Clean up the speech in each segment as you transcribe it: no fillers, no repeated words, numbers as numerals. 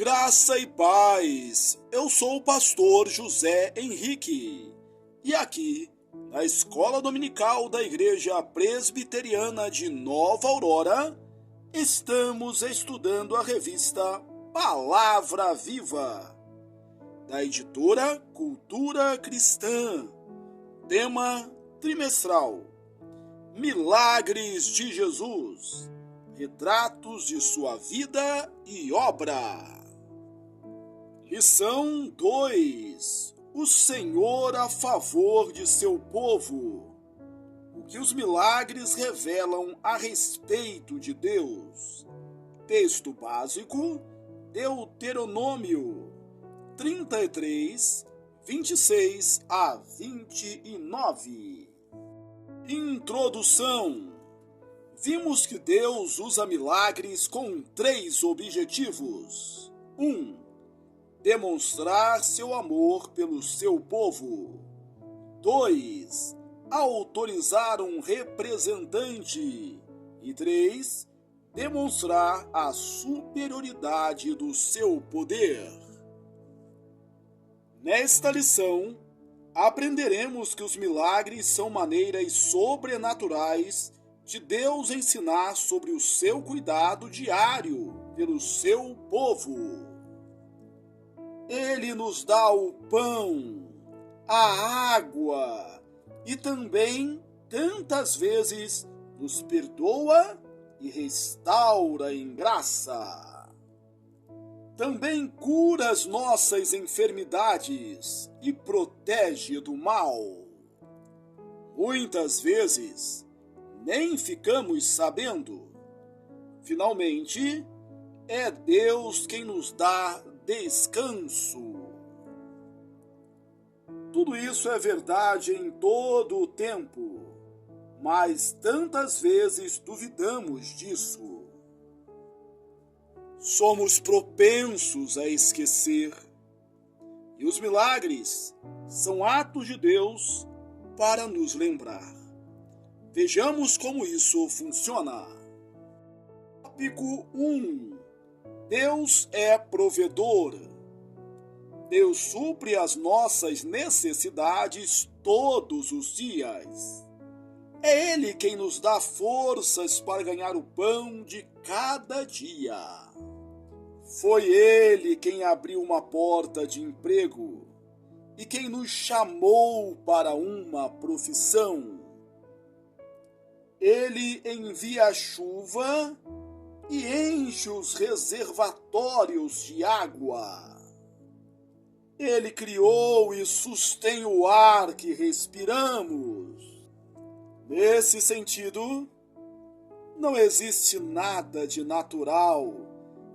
Graça e paz, eu sou o pastor José Henrique e aqui, na Escola Dominical da Igreja Presbiteriana de Nova Aurora, estamos estudando a revista Palavra Viva, da editora Cultura Cristã, tema trimestral, Milagres de Jesus, retratos de sua vida e obra. Lição 2. O Senhor a favor de seu povo. O que os milagres revelam a respeito de Deus. Texto básico, Deuteronômio 33, 26 a 29. Introdução. Vimos que Deus usa milagres com 3 objetivos. 1. Demonstrar seu amor pelo seu povo. 2. Autorizar um representante. E 3. Demonstrar a superioridade do seu poder. Nesta lição, aprenderemos que os milagres são maneiras sobrenaturais de Deus ensinar sobre o seu cuidado diário pelo seu povo. Ele nos dá o pão, a água e também, tantas vezes, nos perdoa e restaura em graça. Também cura as nossas enfermidades e protege do mal. Muitas vezes, nem ficamos sabendo. Finalmente, é Deus quem nos dá descanso. Tudo isso é verdade em todo o tempo, mas tantas vezes duvidamos disso. Somos propensos a esquecer, e os milagres são atos de Deus para nos lembrar. Vejamos como isso funciona. Tópico 1. Deus é provedor. Deus supre as nossas necessidades todos os dias. É Ele quem nos dá forças para ganhar o pão de cada dia. Foi Ele quem abriu uma porta de emprego e quem nos chamou para uma profissão. Ele envia a chuva e enche os reservatórios de água. Ele criou e sustém o ar que respiramos. Nesse sentido, não existe nada de natural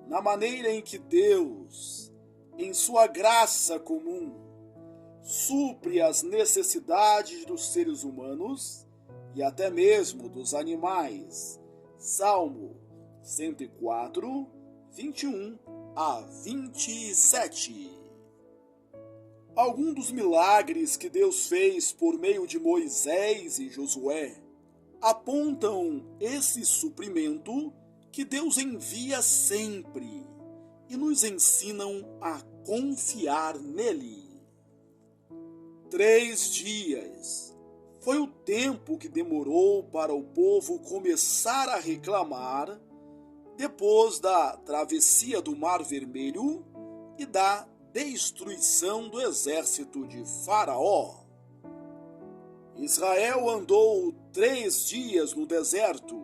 na maneira em que Deus, em sua graça comum, supre as necessidades dos seres humanos e até mesmo dos animais. Salmo 104, 21 a 27. Alguns dos milagres que Deus fez por meio de Moisés e Josué apontam esse suprimento que Deus envia sempre e nos ensinam a confiar nele. 3 dias foi o tempo que demorou para o povo começar a reclamar depois da travessia do Mar Vermelho e da destruição do exército de Faraó. Israel andou 3 dias no deserto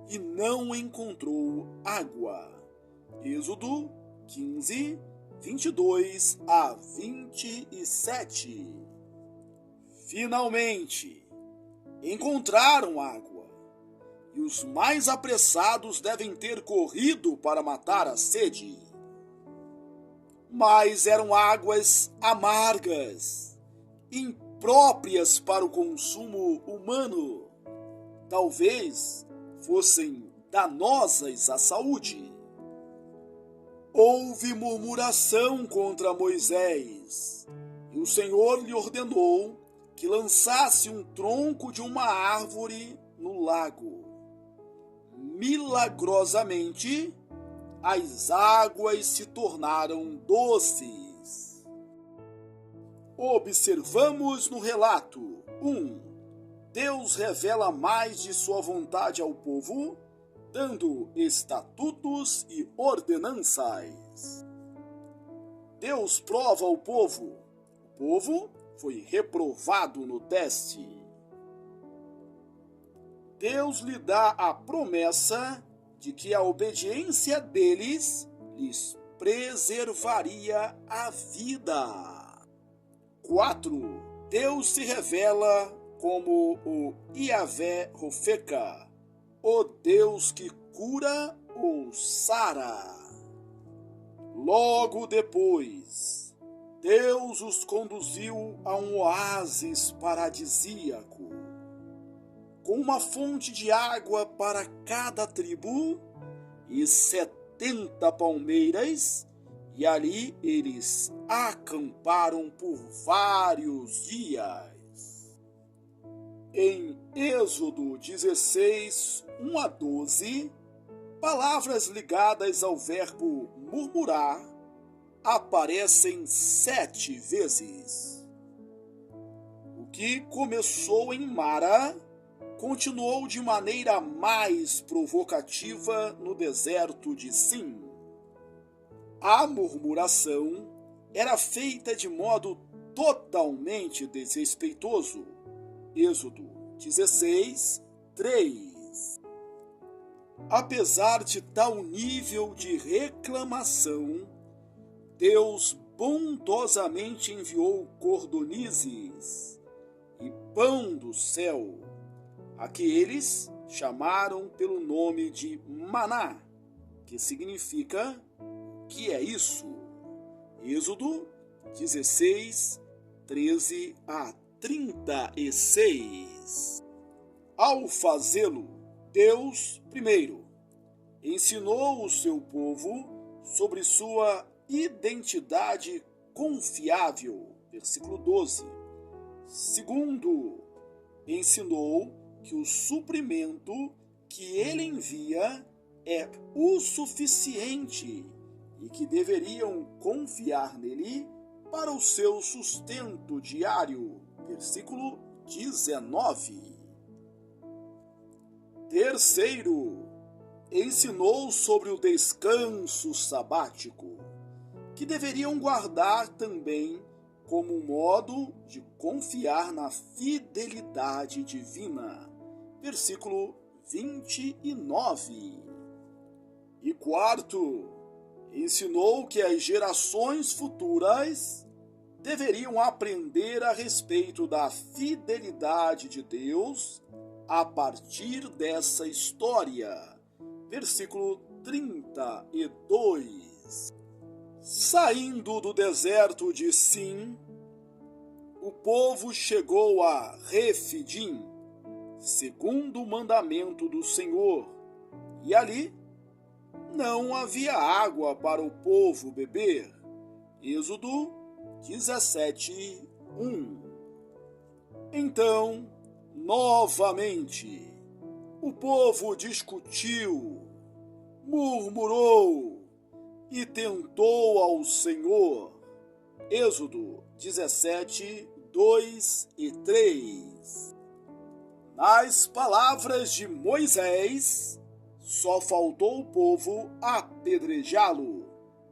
e não encontrou água. Êxodo 15, 22 a 27. Finalmente, encontraram água. E os mais apressados devem ter corrido para matar a sede. Mas eram águas amargas, impróprias para o consumo humano. Talvez fossem danosas à saúde. Houve murmuração contra Moisés, e o Senhor lhe ordenou que lançasse um tronco de uma árvore no lago. Milagrosamente, as águas se tornaram doces. Observamos no relato: 1. Deus revela mais de sua vontade ao povo, dando estatutos e ordenanças. Deus prova ao povo. O povo foi reprovado no teste. Deus lhe dá a promessa de que a obediência deles lhes preservaria a vida. 4. Deus se revela como o Iavé Rofeca, o Deus que cura ou sara. Logo depois, Deus os conduziu a um oásis paradisíaco, com uma fonte de água para cada tribo e 70 palmeiras, e ali eles acamparam por vários dias. Em Êxodo 16, 1 a 12, palavras ligadas ao verbo murmurar aparecem 7 vezes. O que começou em Mara continuou de maneira mais provocativa no deserto de Sim. A murmuração era feita de modo totalmente desrespeitoso. Êxodo 16, 3. Apesar de tal nível de reclamação, Deus bondosamente enviou cordonizes e pão do céu, a que eles chamaram pelo nome de maná, que significa "que é isso?". Êxodo 16, 13 a 36. Ao fazê-lo, Deus, primeiro, ensinou o seu povo sobre sua identidade confiável, versículo 12. Segundo, ensinou que o suprimento que ele envia é o suficiente e que deveriam confiar nele para o seu sustento diário, versículo 19. Terceiro, ensinou sobre o descanso sabático, que deveriam guardar também como um modo de confiar na fidelidade divina, versículo 29. E quarto, ensinou que as gerações futuras deveriam aprender a respeito da fidelidade de Deus a partir dessa história, versículo 32. Saindo do deserto de Sim, o povo chegou a Refidim, segundo o mandamento do Senhor, e ali não havia água para o povo beber. Êxodo 17, 1. Então, novamente, o povo discutiu, murmurou e tentou ao Senhor. Êxodo 17, 2 e 3. Nas palavras de Moisés, só faltou o povo apedrejá-lo.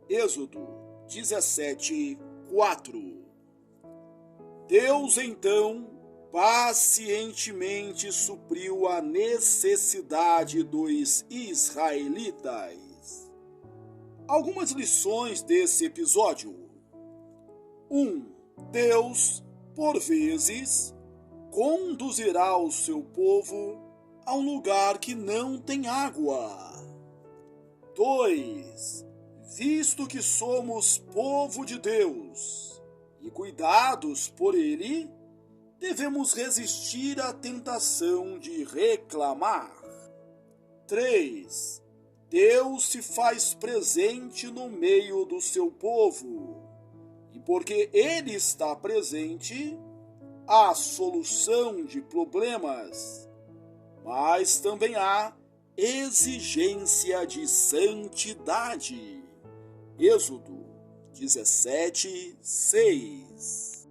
Êxodo 17, 4. Deus então pacientemente supriu a necessidade dos israelitas. Algumas lições desse episódio. 1. Deus, por vezes, conduzirá o seu povo a um lugar que não tem água. 2. Visto que somos povo de Deus e cuidados por Ele, devemos resistir à tentação de reclamar. 3. Deus se faz presente no meio do seu povo, e porque Ele está presente, há solução de problemas, mas também há exigência de santidade. Êxodo 17:6.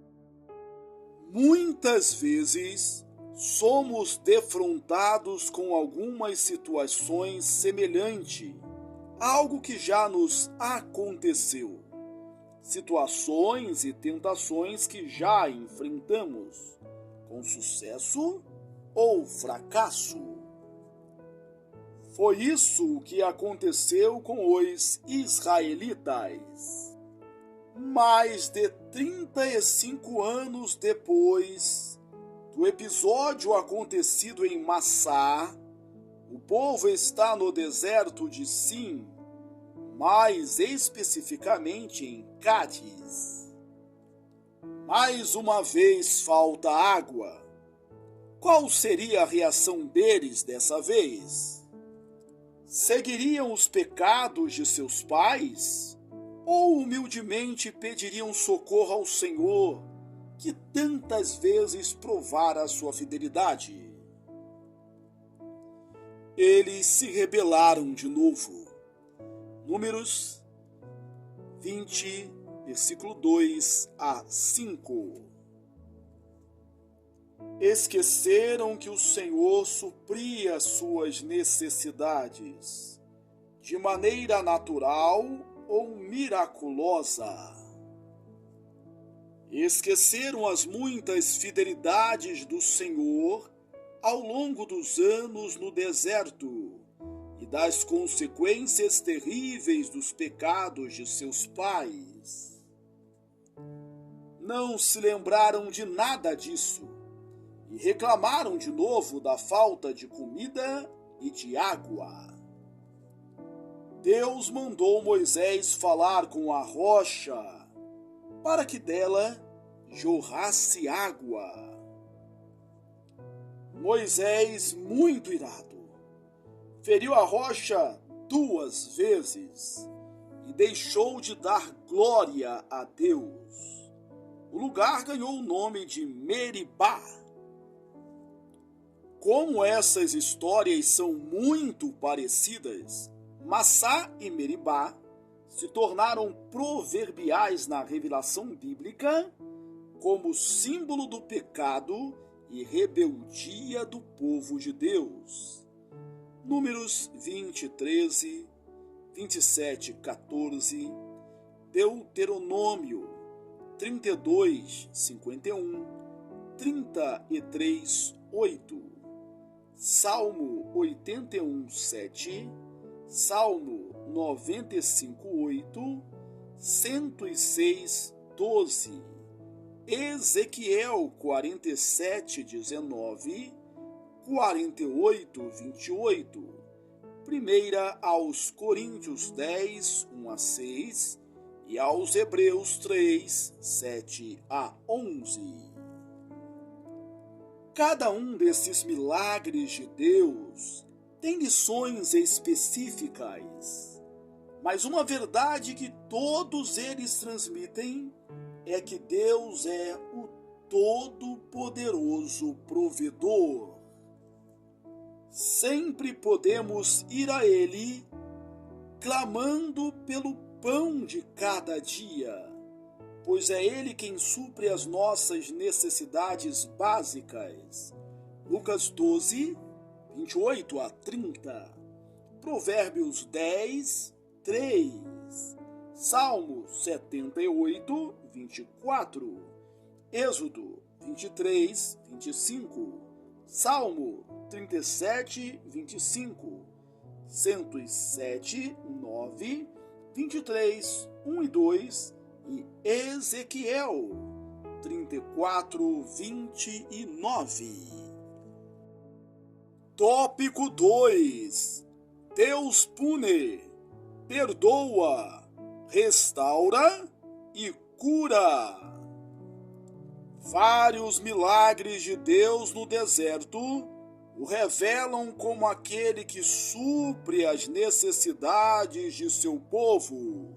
Muitas vezes somos defrontados com algumas situações semelhantes a algo que já nos aconteceu. Situações e tentações que já enfrentamos, com sucesso ou fracasso. Foi isso que aconteceu com os israelitas. Mais de 35 anos depois do episódio acontecido em Massá, o povo está no deserto de Sim, mais especificamente em Cádiz. Mais uma vez falta água. Qual seria a reação deles dessa vez? Seguiriam os pecados de seus pais? Ou humildemente pediriam socorro ao Senhor, que tantas vezes provara a sua fidelidade? Eles se rebelaram de novo. Números 20, versículo 2 a 5. Esqueceram que o Senhor supria suas necessidades de maneira natural ou miraculosa. Esqueceram as muitas fidelidades do Senhor ao longo dos anos no deserto e das consequências terríveis dos pecados de seus pais. Não se lembraram de nada disso e reclamaram de novo da falta de comida e de água. Deus mandou Moisés falar com a rocha para que dela jorrasse água. Moisés, muito irado, feriu a rocha 2 vezes e deixou de dar glória a Deus. O lugar ganhou o nome de Meribá. Como essas histórias são muito parecidas, Massá e Meribá se tornaram proverbiais na revelação bíblica como símbolo do pecado e rebeldia do povo de Deus. Números 20, 13, 27, 14, Deuteronômio 32, 51, 33, 8, Salmo 81, 7, Salmo 95, 8, 106, 12, Ezequiel 47, 19, 48, 28, 1 aos Coríntios 10, 1 a 6 e aos Hebreus 3, 7 a 11. Cada um desses milagres de Deus tem lições específicas, mas uma verdade que todos eles transmitem é que Deus é o Todo-Poderoso Provedor. Sempre podemos ir a Ele clamando pelo pão de cada dia, pois é Ele quem supre as nossas necessidades básicas. Lucas 12, 28 a 30, Provérbios 10, 3, Salmo 78, 24, Êxodo 23, 25, Salmo 37, 25, 107, 9, 23, 1 e 2 e Ezequiel 34, 29. Tópico 2. Deus pune, perdoa, restaura e cura. Vários milagres de Deus no deserto o revelam como aquele que supre as necessidades de seu povo.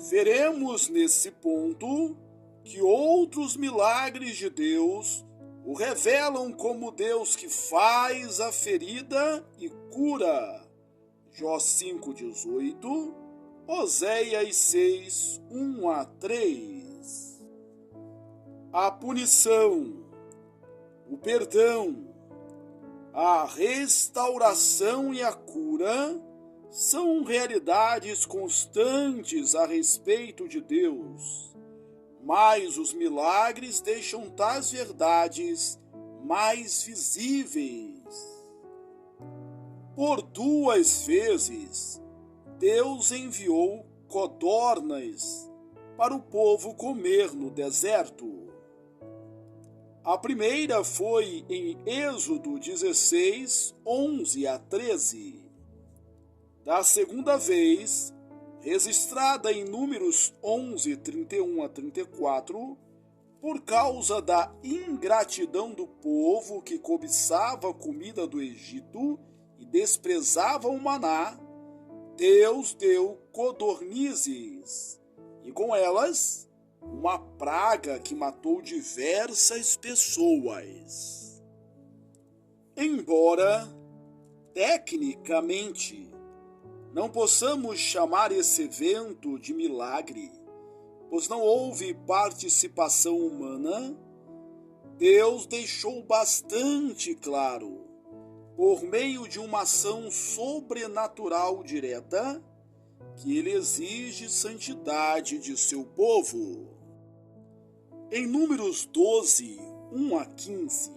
Veremos nesse ponto que outros milagres de Deus o revelam como Deus que faz a ferida e cura. Jó 5,18, Oséias 6, 1-3. A punição, o perdão, a restauração e a cura são realidades constantes a respeito de Deus, mas os milagres deixam tais verdades mais visíveis. Por 2 vezes, Deus enviou codornas para o povo comer no deserto. A primeira foi em Êxodo 16, 11-13. Da segunda vez, registrada em Números 11, 31-34, por causa da ingratidão do povo que cobiçava a comida do Egito e desprezava o maná, Deus deu codornizes, e com elas uma praga que matou diversas pessoas. Embora, tecnicamente, não possamos chamar esse evento de milagre, pois não houve participação humana, Deus deixou bastante claro, por meio de uma ação sobrenatural direta, que ele exige santidade de seu povo. Em Números 12, 1-15,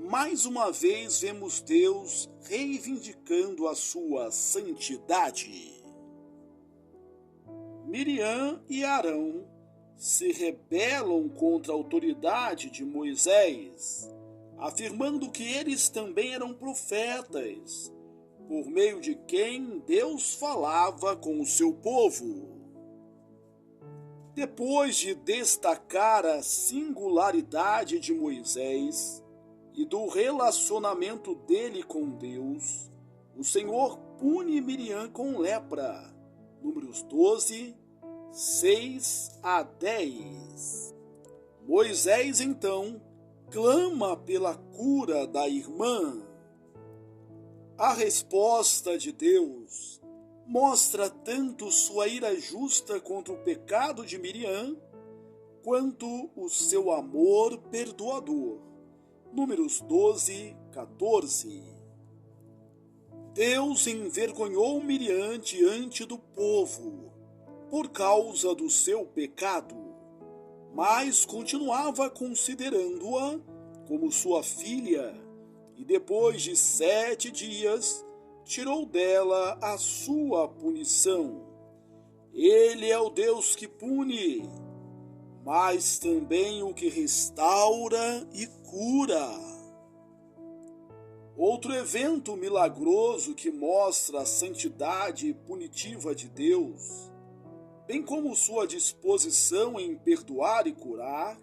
mais uma vez vemos Deus reivindicando a sua santidade. Miriam e Arão se rebelam contra a autoridade de Moisés, afirmando que eles também eram profetas, por meio de quem Deus falava com o seu povo. Depois de destacar a singularidade de Moisés e do relacionamento dele com Deus, o Senhor pune Miriam com lepra. Números 12, 6-10. Moisés, então, clama pela cura da irmã. A resposta de Deus mostra tanto sua ira justa contra o pecado de Miriam, quanto o seu amor perdoador. Números 12, 14. Deus envergonhou Miriam diante do povo por causa do seu pecado, mas continuava considerando-a como sua filha, e depois de 7 dias tirou dela a sua punição. Ele é o Deus que pune, mas também o que restaura e cura. Outro evento milagroso que mostra a santidade punitiva de Deus, bem como sua disposição em perdoar e curar,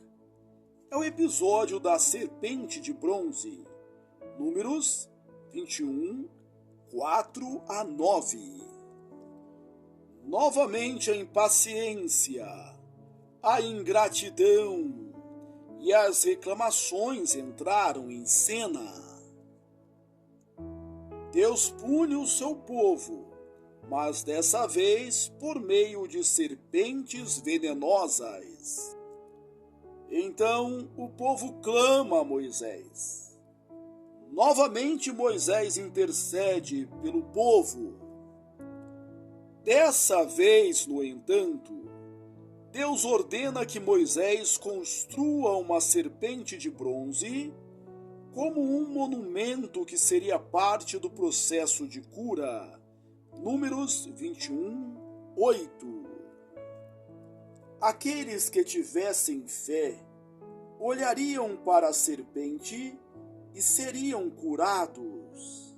é o episódio da serpente de bronze, Números 21, 4-9. Novamente a impaciência, a ingratidão e as reclamações entraram em cena. Deus pune o seu povo, mas dessa vez por meio de serpentes venenosas. Então o povo clama a Moisés. Novamente Moisés intercede pelo povo. Dessa vez, no entanto, Deus ordena que Moisés construa uma serpente de bronze como um monumento que seria parte do processo de cura. Números 21, 8. Aqueles que tivessem fé olhariam para a serpente e seriam curados.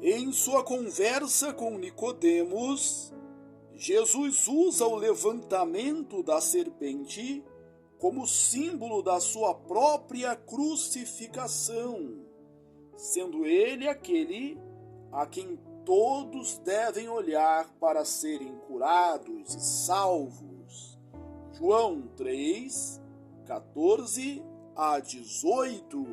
Em sua conversa com Nicodemos, Jesus usa o levantamento da serpente como símbolo da sua própria crucificação, sendo ele aquele a quem todos devem olhar para serem curados e salvos. João 3, 14 a 18.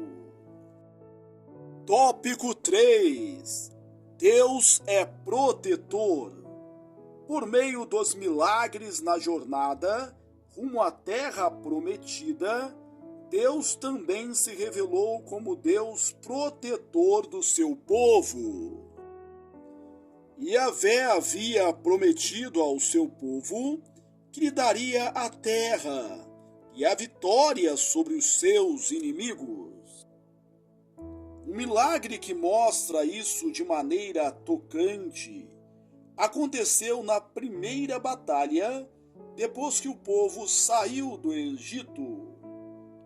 Tópico 3. Deus é protetor. Por meio dos milagres na jornada rumo à terra prometida, Deus também se revelou como Deus protetor do seu povo. Yahvé havia prometido ao seu povo que lhe daria a terra e a vitória sobre os seus inimigos. Um milagre que mostra isso de maneira tocante aconteceu na primeira batalha depois que o povo saiu do Egito.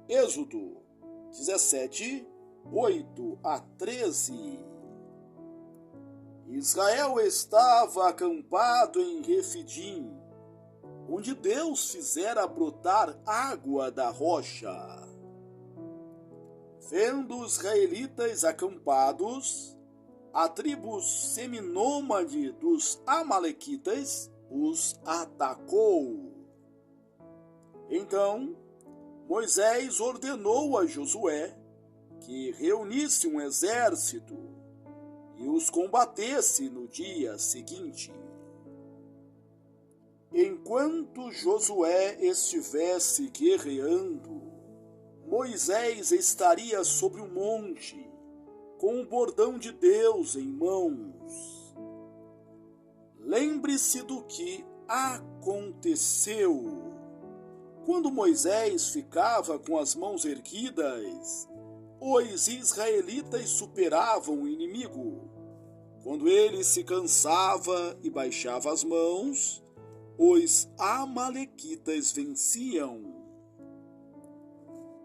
Êxodo 17, 8 a 13. Israel estava acampado em Refidim, onde Deus fizera brotar água da rocha. Vendo os israelitas acampados, a tribo seminômade dos amalequitas os atacou. Então, Moisés ordenou a Josué que reunisse um exército e os combatesse no dia seguinte. Enquanto Josué estivesse guerreando, Moisés estaria sobre o monte, com o bordão de Deus em mãos. Lembre-se do que aconteceu. Quando Moisés ficava com as mãos erguidas, os israelitas superavam o inimigo. Quando ele se cansava e baixava as mãos, os amalequitas venciam.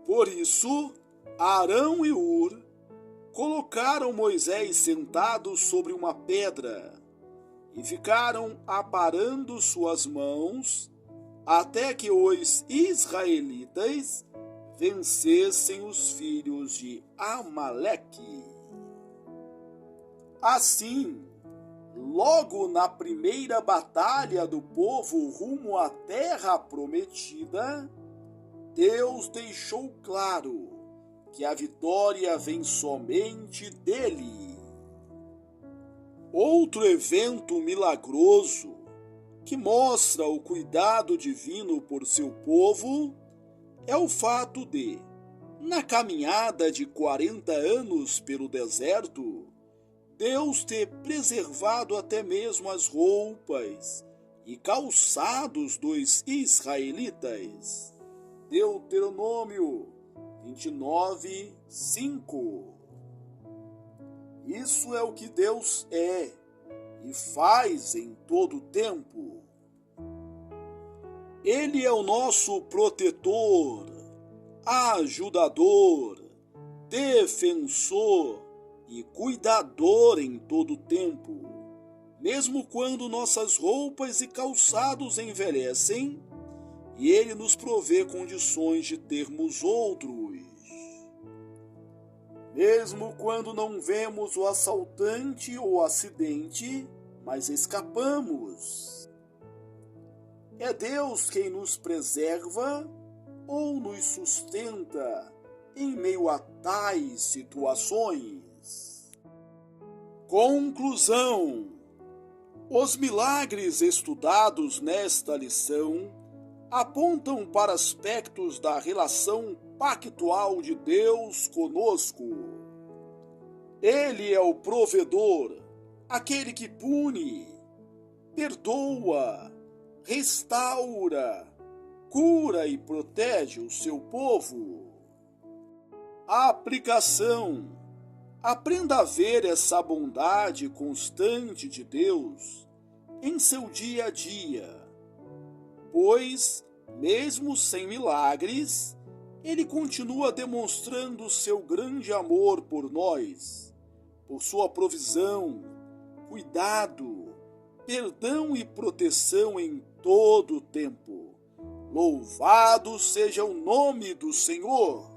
Por isso, Arão e Hur colocaram Moisés sentado sobre uma pedra e ficaram aparando suas mãos até que os israelitas vencessem os filhos de Amaleque. Assim, logo na primeira batalha do povo rumo à terra prometida, Deus deixou claro que a vitória vem somente dele. Outro evento milagroso que mostra o cuidado divino por seu povo é o fato de, na caminhada de 40 anos pelo deserto, Deus ter preservado até mesmo as roupas e calçados dos israelitas. Deuteronômio 29, 5. Isso é o que Deus é e faz em todo tempo. Ele é o nosso protetor, ajudador, defensor e cuidador em todo tempo. Mesmo quando nossas roupas e calçados envelhecem, e Ele nos provê condições de termos outros. Mesmo quando não vemos o assaltante ou acidente, mas escapamos. É Deus quem nos preserva ou nos sustenta em meio a tais situações. Conclusão: os milagres estudados nesta lição apontam para aspectos da relação pactual de Deus conosco. Ele é o provedor, aquele que pune, perdoa, restaura, cura e protege o seu povo. A aplicação: aprenda a ver essa bondade constante de Deus em seu dia a dia, pois, mesmo sem milagres, Ele continua demonstrando seu grande amor por nós, por sua provisão, cuidado, perdão e proteção em todo o tempo. Louvado seja o nome do Senhor!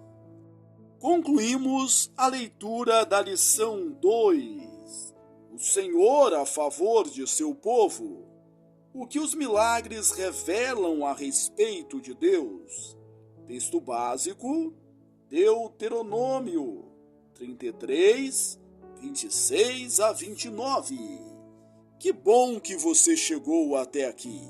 Concluímos a leitura da lição 2. O Senhor a favor de seu povo. O que os milagres revelam a respeito de Deus. Texto básico, Deuteronômio 33, 26 a 29. Que bom que você chegou até aqui.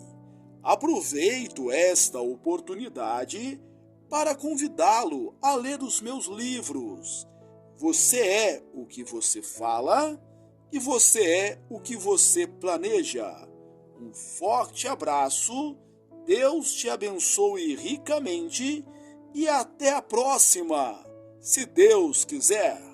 Aproveito esta oportunidade para convidá-lo a ler os meus livros. Você é o que você fala e você é o que você planeja. Um forte abraço, Deus te abençoe ricamente e até a próxima, se Deus quiser.